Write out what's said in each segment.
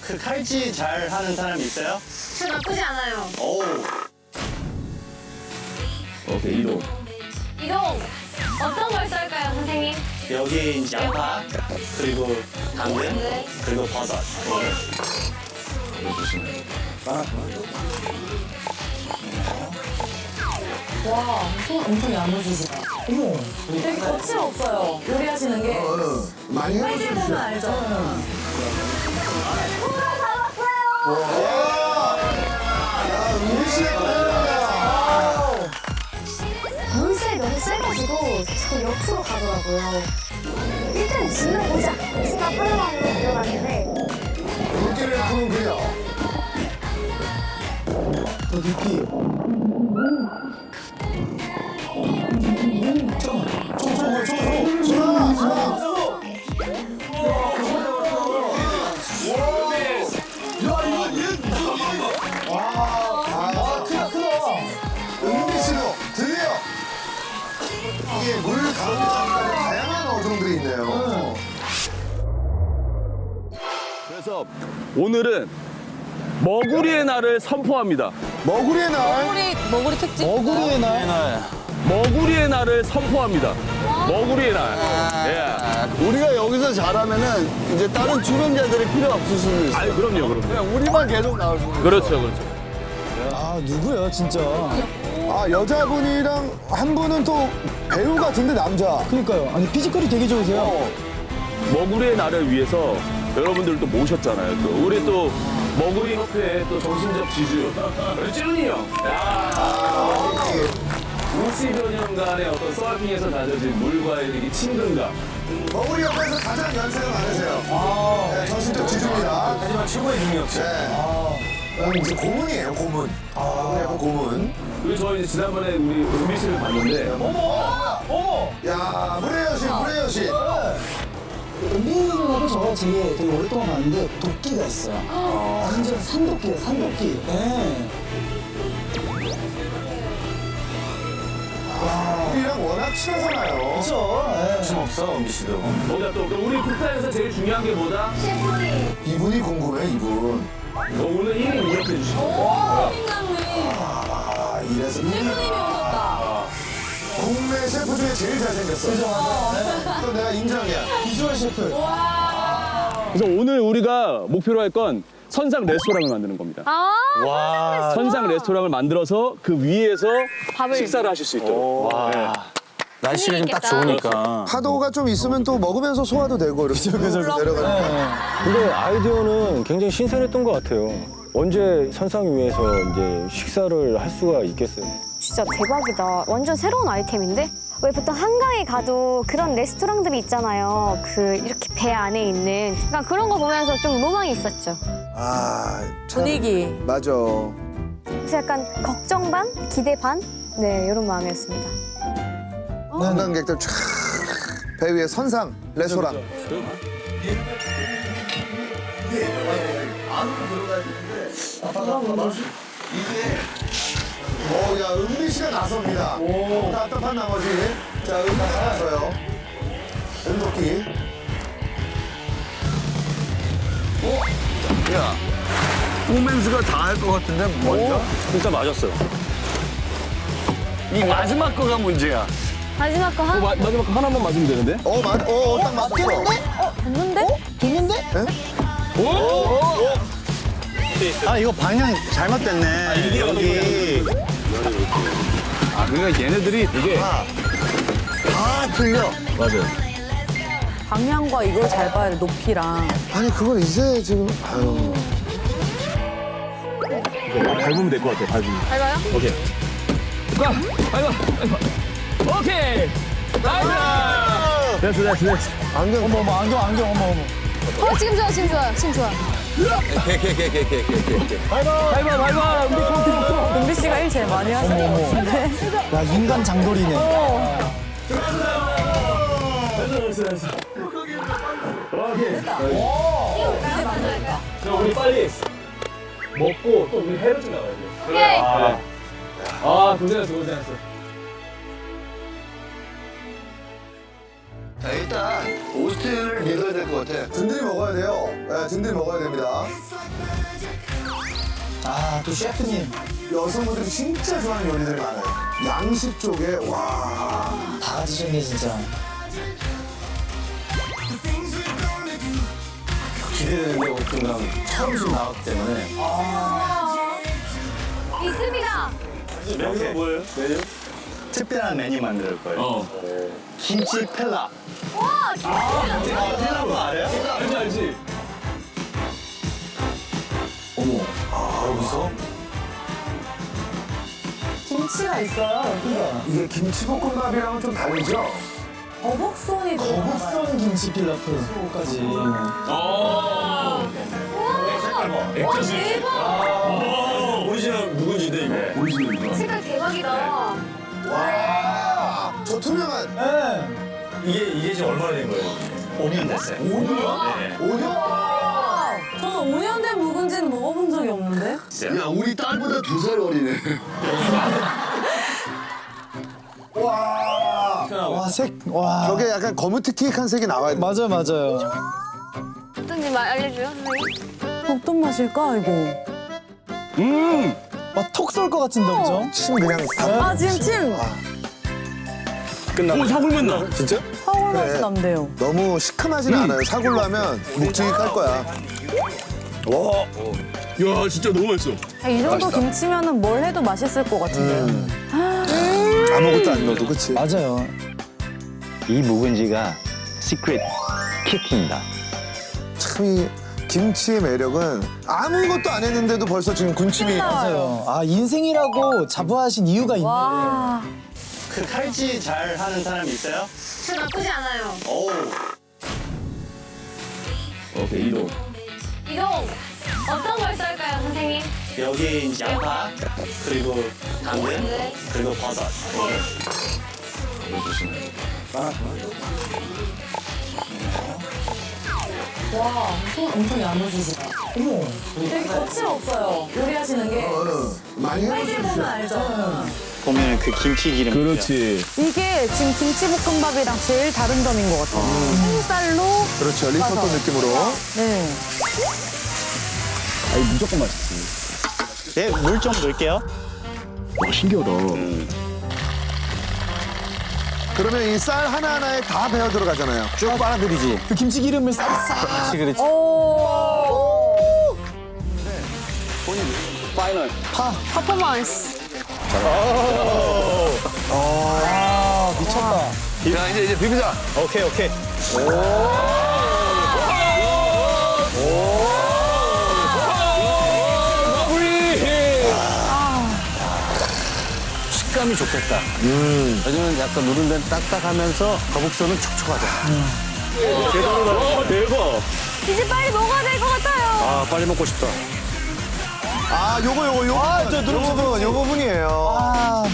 그 칼질 잘 하는 사람 있어요? 저 나쁘지 않아요. 오. 오케이, 이동. 이동 어떤 걸 썰까요, 선생님? 여기 이제 양파, 그리고 당근, 그리고 버섯. 와, 엄청 야무지시다. 어머, 되게 거침없어요. 요리하시는 게. 많이 빨리 보면 알죠? 물살이 너무 세가지고 자꾸 옆으로 가더라고요. 일단 질러보자. 제가 파라방으로 들어갔는데 물기를 푸는 그려. 더 깊이. 은미 씨도 드디어 이게 물 가운데 다양한 어종들이 있네요. 그래서 오늘은 머구리의 날을 선포합니다. 머구리의 날. 머구리 특집. 머구리의 날. 머구리의 날을 선포합니다. 머구리의 날. 예. 우리가 여기서 잘하면은 이제 다른 출연자들이 필요 없을 수도 있어요. 아니 그럼요, 그럼요. 그냥 우리만 계속 나올 수도 있어요. 그렇죠, 그렇죠. 아 누구야 진짜? 아 여자분이랑 한 분은 또 배우 같은데 남자. 그러니까요. 아니 피지컬이 되게 좋으세요. 머구리의 날을 위해서 여러분들 또 모셨잖아요. 또 우리 또 머구리 협회의 또 정신적 지주 우리 쭈니 형. 야. 50여 년간의 어떤 서핑에서 다져진 물과의 이 친근감. 머구리 옆에서 가장 연세가 많으세요. 네, 정신적 지주입니다. 하지만 최고의 능력자. 네. 이제 고문이에요 고문. 머구리 옆에 고문. 그리고 저 이제 지난번에 우리 은비 씨를 봤는데 야 물의 여신 물의 여신. 은비님하고 저 되게 오랫동안 봤는데 도끼가 있어요. 완전 산도끼예요, 산도끼. 네. 우리랑 워낙 친하잖아요. 그렇죠. 네. 없어, 은비 씨도. 거기다 또 우리 국가에서 제일 중요한 게 뭐다? 이분이 궁금해 이분. 오늘 1인 이렇게 해주시고 아 이래서 셰프님이 오셨다. 국내 셰프 중에 제일 잘생겼어. 그죠 맞아. 또 내가 인정이야. 비주얼 셰프. 그래서 오늘 우리가 목표로 할 건 선상 레스토랑을 만드는 겁니다. 아, 선상 레스토랑을 만들어서 그 위에서 밥을 식사를 하실 수 있도록. 네. 날씨가 좀 딱 좋으니까. 파도가 좀 있으면 또 먹으면서 소화도 되고 이렇게 내려가는. 근데 아이디어는 굉장히 신선했던 것 같아요. 언제 선상 위에서 이제 식사를 할 수가 있겠어요? 진짜 대박이다. 완전 새로운 아이템인데? 왜 보통 한강에 가도 그런 레스토랑들이 있잖아요. 그 이렇게 배 안에 있는. 그러니까 그런 거 보면서 좀 로망이 있었죠. 아 참. 분위기. 맞아. 그래서 약간 걱정 반, 기대 반? 네, 이런 마음이었습니다. 관광객들 쫙 배 위에 선상 레스토랑. 야 은미 씨가 나섭니다. 답답한 나머지 자 은미 씨가 나서요. 은도끼. 야, 오멘스가 다 할 것 같은데 먼저? 일단 맞았어요. 이 마지막 거가 문제야. 마지막 거 한. 마지막 거 하나만 맞으면 되는데? 딱 맞았어. 됐는데? 됐는데? 아, 이거 방향 잘못됐네. 여기. 아, 그러니까 얘네들이 되게 다 틀려. 맞아요. 방향과 이걸 잘 봐야 돼, 높이랑. 아니 그걸 이제 지금 아유. 밟으면 될 것 같아. 밟으면. 밟아요? 오케이. 가. 밟아. 오케이. 나이스. 됐어. 안경. 어머 안경 어머. 지금 좋아, 지금 좋아, 지금 좋아. 밟아. 우리 은비 씨가 일 제일 많이 하시는 것 같은데. 야 인간 장돌이네. 됐어. 오케이. 자, 우리 빨리 먹고 또 우리 해를 좀 나가야 돼. 오케이. 아, 고생했어. 자, 일단 오스트를 믿어야 될 것 같아. 든든히 먹어야 돼요. 네, 든든히 먹어야 됩니다. 아, 또 셰프님. 여성분들이 진짜 좋아하는 요리들이 많아요. 양식 쪽에 와. 다 가지셨네, 진짜. 기대되는데 오픈감 처음 나왔기 때문에. 있습니다. 메뉴가 뭐예요? 메뉴? 특별한 메뉴 만들 거예요. 김치 펠라. 와, 진짜. 펠라고 알아요? 알지 알지. 여기서? 김치가 있어요. 이게 김치볶음밥이랑은 좀 다르죠? 거북손이 거북선 김치 필라프까지. 대박. 오리지널 묵은지인데 이거. 오리지널. 색깔 대박이다. 와. 저 투명한 네. 이게 지금 얼마나 된 거예요? 5년 됐어요. 5년? 네. 5년? 저는 5년 된 묵은지는 먹어본 적이 없는데? 야, 우리 딸보다 2살 어리네. 와. 와, 색. 와. 저게 약간 거무튀튀한 색이 나와야 돼. 맞아요, 맞아요. 어떤지 알려줘요, 선생님? 어떤 맛일까, 이거? 톡 쏠 것 같은데, 엄청? 침 그냥 아, 지금 침! 오 사골맛 나. 진짜? 사골 맛이 그래. 난대요. 너무 시큼하지는 않아요. 사골 라면 묵직할 거야. 야 진짜 너무 맛있어. 이 정도 김치면은 뭘 해도 맛있을 것 같은데요? 아무것도 안 넣어도 그치? 맞아요. 이 묵은지가 시크릿 킥입니다. 참 이 김치의 매력은 아무것도 안 했는데도 벌써 지금 군침이. 맞아요. 아, 인생이라고 자부하신 이유가 있네. 와. 그 칼질 잘 하는 사람 있어요? 저 나쁘지 않아요. 오. 오케이 이동. 이동. 어떤 걸 썰까요, 선생님? 여기 이제 양파 그리고 당근 그리고 버섯. 와, 엄청 야무지시다. 어머. 되게 거침없어요. 요리하시는 게. 많이 칼질 해보세요. 보면 알죠? 보면 그 김치 기름. 그렇지. 이게 지금 김치볶음밥이랑 제일 다른 점인 것 같아요. 생쌀로. 그렇죠. 리소또 느낌으로. 네. 아니 무조건 맛있지. 네, 물 좀 넣을게요. 와 신기하다. 그러면 이 쌀 하나하나에 다 배어 들어가잖아요. 쭉 빨아들이지. 그 김치 기름을 싹싹. 그렇지. 오. 파이널. 퍼포먼스. 아, 미쳤다. 자, 이제 비비자. 오케이. 식감이 좋겠다. 왜냐면 약간 누른 데는 딱딱하면서 거북선은 촉촉하잖아. 대박. 이제 빨리 먹어야 될 것 같아요. 아, 빨리 먹고 싶다. 아, 요거. 아, 저 누르시는 요 부분이에요. 아,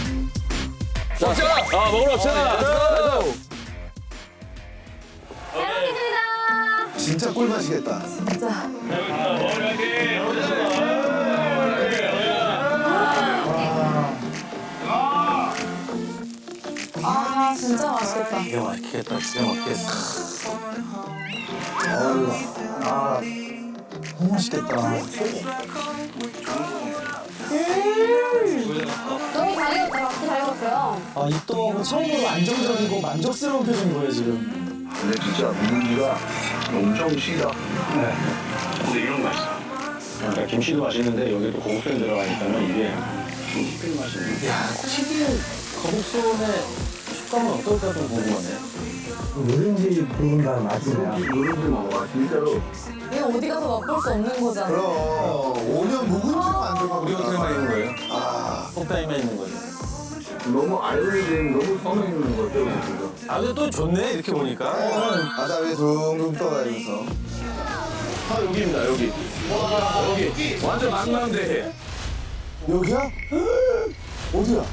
아 먹으러 갑시다. 잘 먹겠습니다. 진짜 꿀맛이겠다. 아, 진짜 맛있겠다. 이거 맛있겠다. 진짜 맛있겠다. 너무 맛있겠다. 너무 잘 익었다. 잘 익었어요. 아, 입도 처음으로 안정적이고 만족스러운 표정인 거예요, 지금. 근데 진짜 묵은지가 엄청 시다. 근데 이런 맛있어. 그러니까 김치도 맛있는데 여기도 고급생 들어가니까는 이게 좀 특별히 맛있네. 야, 튀긴 거북손의 식감은 어떨까 좀 궁금하네. 누룽지 볶음밥 맛이야. 묵은지 먹어봐, 진짜로. 이거 어디 가서 맛볼 수 없는 거잖아. 그럼 5년 묵은지가 안 들어가고 우리 어떻게 많이 있는 거예요? 아, 폭탄이만 있는 거죠. 너무 알려진, 너무 성의 있는 거죠, 지금. 아 근데 또 좋네 이렇게 보니까. 바다 위에 둥둥 떠다니면서. 아 여기입니다 여기. 여기 완전 망망대해. 여기야? 어디야?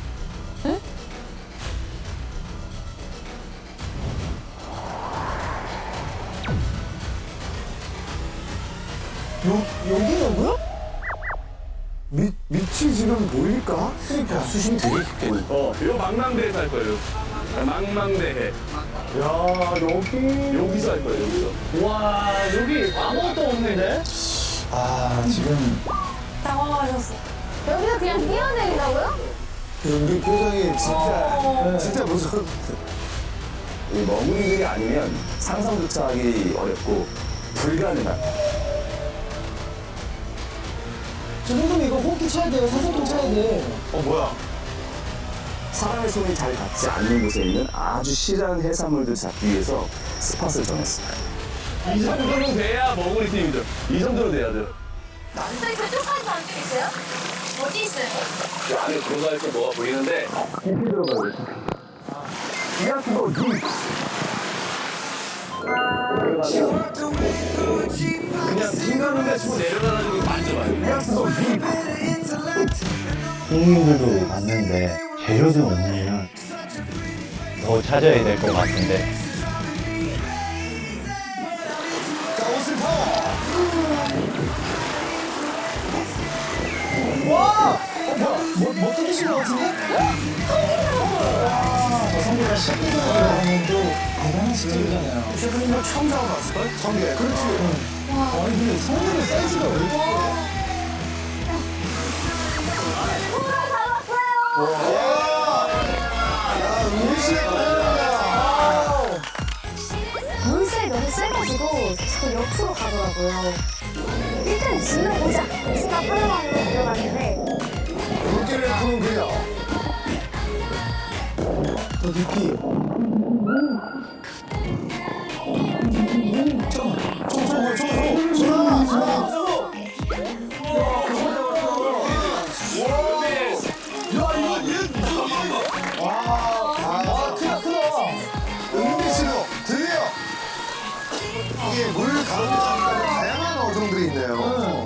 여기라고요? 밑이 지금 보일까? 그러니까 수심이 되게 깊겠네. 요 망망대에서 할 거예요. 망망대해. 야 여기 여기서 할 거예요, 여기서. 와 여기 아무것도 없는데? 아, 지금 여기서 그냥 뛰어내린다고요? 은비 표정이 진짜 무서워. 이 머구리들이 아니면 상상조차 하기 어렵고 불가능한. 저 정도면 이거 호흡기 쳐야 돼요. 산소통 쳐야 돼. 뭐야? 사람의 손이 잘 닿지 않는 곳에 있는 아주 실한 해산물들 잡기 위해서 스팟을 정했습니다. 이 정도는 돼야 머구리 팀이죠. 이 정도는 돼야 돼요. 저기 그쪽까지 반쪽 있어요? 어디 있어요? 그 안에 들어가 있을 때 뭐가 보이는데 깊이 들어가야 돼. 이하수도 딥. 그냥 중간중간 치고 내려가가지고 만져봐요. 이하수도 딥. 손님들도 왔는데 재료도 없으면 더 찾아야 될 것 같은데. 자, 옷을 퍼! 와! 뭐 뜯으신 것 같은데? 와, 저 성게가 시키는 또 대단한 식재료잖아요. 셰프님도 처음 잡아봤을걸? 성게. 그렇지. 아니, 근데 성게의 사이즈가 왜 이렇게 야, 은비 씨야. 물살이 너무 세가지고 자꾸 옆으로 가더라고요. 일단 질러보자 생각하는 마음으로 들어갔는데 물기를 푸는 그녀. 더 깊이. 은비 씨도 드디어 이게 물 가운데 다양한 어종들이 있네요.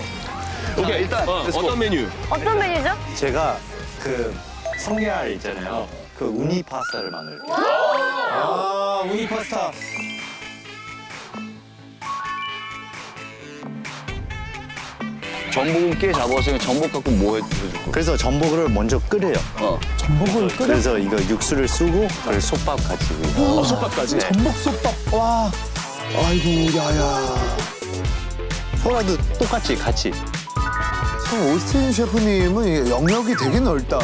오케이, 일단 어떤 메뉴? 어떤 메뉴죠? 제가 그 성게알 있잖아요. 그 우니 파스타를 만들게요. 아, 우니 파스타. 전복은 깨 잡았으니까 전복 갖고 뭐 해줄 거야? 그래서 전복을 먼저 끓여요. 전복을 끓여? 그래서 이거 육수를 쓰고 그리고 솥밥 같이. 솥밥까지? 전복솥밥. 와. 아이고, 야야. 소라도 똑같이 같이. 참, 오스틴 셰프님은 이게 영역이 되게 넓다.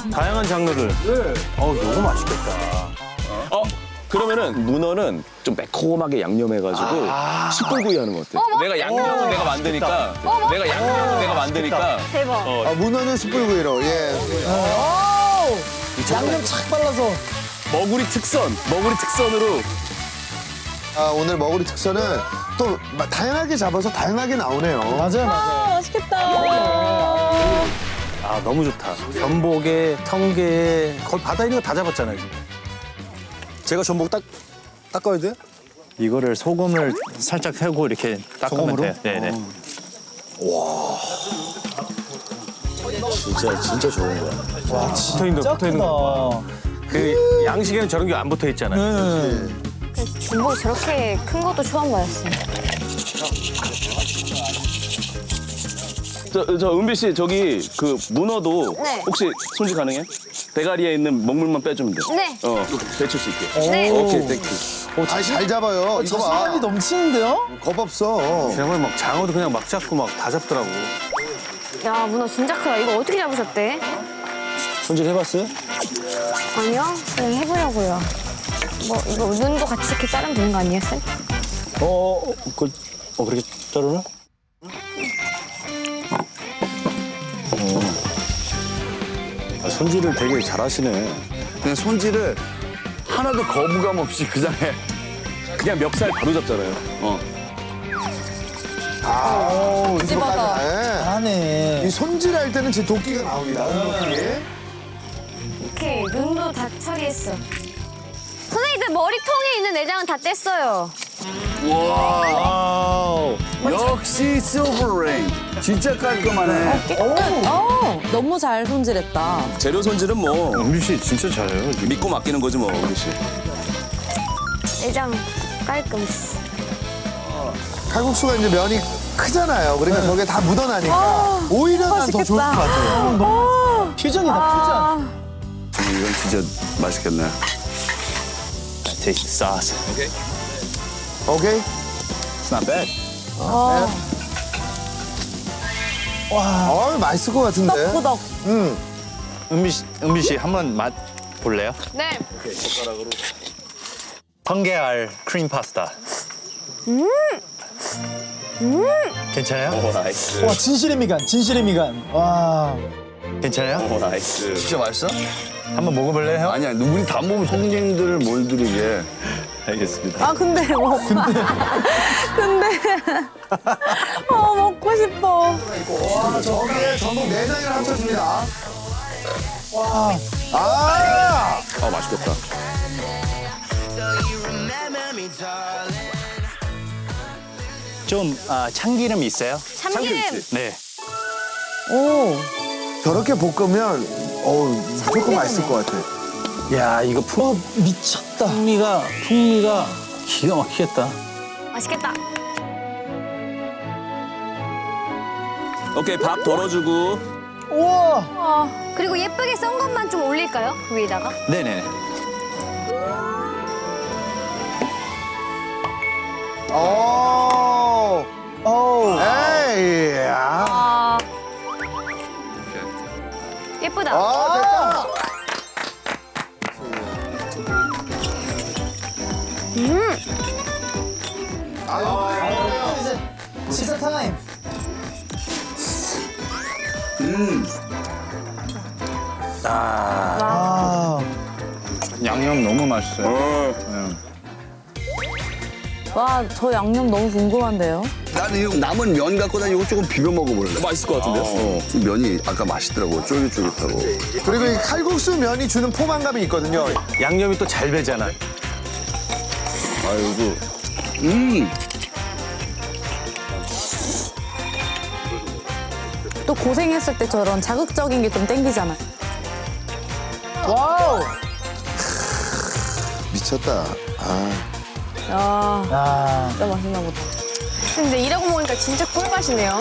다양한 장르를. 네. 너무 맛있겠다. 그러면은 문어는 좀 매콤하게 양념해가지고 숯불구이 하는 거 어때? 내가 양념은 내가 만드니까 내가 양념은 내가 만드니까 대박. 아, 문어는 숯불구이로, 예. 양념 착 발라서. 머구리 특선으로 아, 오늘 머구리 특선은 또 다양하게 잡아서 다양하게 나오네요. 맞아요, 맞아요. 맛있겠다. 아, 너무 좋다. 전복에, 청게에, 거의 바다에 있는 거 다 잡았잖아요, 지금. 제가 전복 닦아야 돼요? 이거를 소금을 살짝 해고 이렇게 닦으면 돼요. 네네. 진짜 좋은 거야. 와, 붙어 있는 거, 붙어 있는 거. 그 양식에는 저런 게 안 붙어 있잖아요. 중복 저렇게 큰 것도 처음 봤어요. 저 은비 씨 저기 그 문어도 네. 혹시 손질 가능해? 대가리에 있는 먹물만 빼주면 돼. 네. 데칠 수 있게. 네. 오케이, 땡큐. 아, 잘 잡아요. 이거 봐. 자신감이 넘치는데요? 겁 없어. 정말 막 장어도 그냥 막 잡고 막 다 잡더라고. 야 문어 진짜 크다. 이거 어떻게 잡으셨대? 손질 해봤어요? 아니요. 그냥 해보려고요. 뭐 이거 눈도 같이 이렇게 자르면 되는 거 아니었어요? 그렇게 자르나? 손질을 되게 잘하시네. 그냥 손질을 하나도 거부감 없이 그냥 해. 그냥 멱살 바로 잡잖아요. 찝어서. 잘하네. 이 손질할 때는 제 도끼가 나옵니다. 도끼. 오케이. 눈도 다 처리했어. 선생님들 머리통에 있는 내장은 다 뗐어요. 역시 실버레인. 진짜 깔끔하네. 너무 잘 손질했다. 재료 손질은 뭐 은비 씨 진짜 잘해요. 믿고 맡기는 거지 뭐, 은비 씨. 내장 깔끔. 칼국수가 이제 면이 크잖아요. 그러니까 저게 다 묻어나니까 오히려 난 더 좋을 것 같아요. 퓨전이다, 이건 진짜 맛있겠네. Taste the sauce. 오케이? It's not bad. 맛있을 것 같은데. 꾸덕. 은비 씨 한번 맛 볼래요? 네. 성게알 크림 파스타. 괜찮아요? 퓨전. 와, 진실의 미간, 진실의 미간. 와. 괜찮아요? 나이스. 진짜 맛있어? 한번 먹어볼래요? 아니야, 우리 다 먹으면 손님들을 뭘 드리게. 알겠습니다. 아 근데 뭐. 근데. 먹고 싶어. 와, 저기에 전복 내장이랑 합쳐줍니다. 와. 아, 맛있겠다. 좀 참기름 있어요? 참기름. 네. 오. 저렇게 볶으면 무조건 맛있을 것 같아. 야, 이거 미쳤다. 풍미가 기가 막히겠다. 맛있겠다. 오케이, 밥 덜어주고. 우와. 그리고 예쁘게 썬 것만 좀 올릴까요? 그 위에다가. 네네. 에이, 야. 예쁘다. 됐다. 식사 타임. 양념 너무 맛있어요. 와, 저 양념 너무 궁금한데요. 나는 이거 남은 면 갖고 다니고 조금 비벼 먹어볼래. 맛있을 것 같은데요? 이 면이 아까 맛있더라고. 쫄깃쫄깃하고. 그리고 이 칼국수 면이 주는 포만감이 있거든요. 양념이 또 잘 배잖아. 아이고. 또 고생했을 때 저런 자극적인 게 좀 땡기잖아. 와우. 미쳤다. 야, 아. 진짜 맛있나 보다. 근데 이러고 먹으니까 진짜 꿀맛이네요.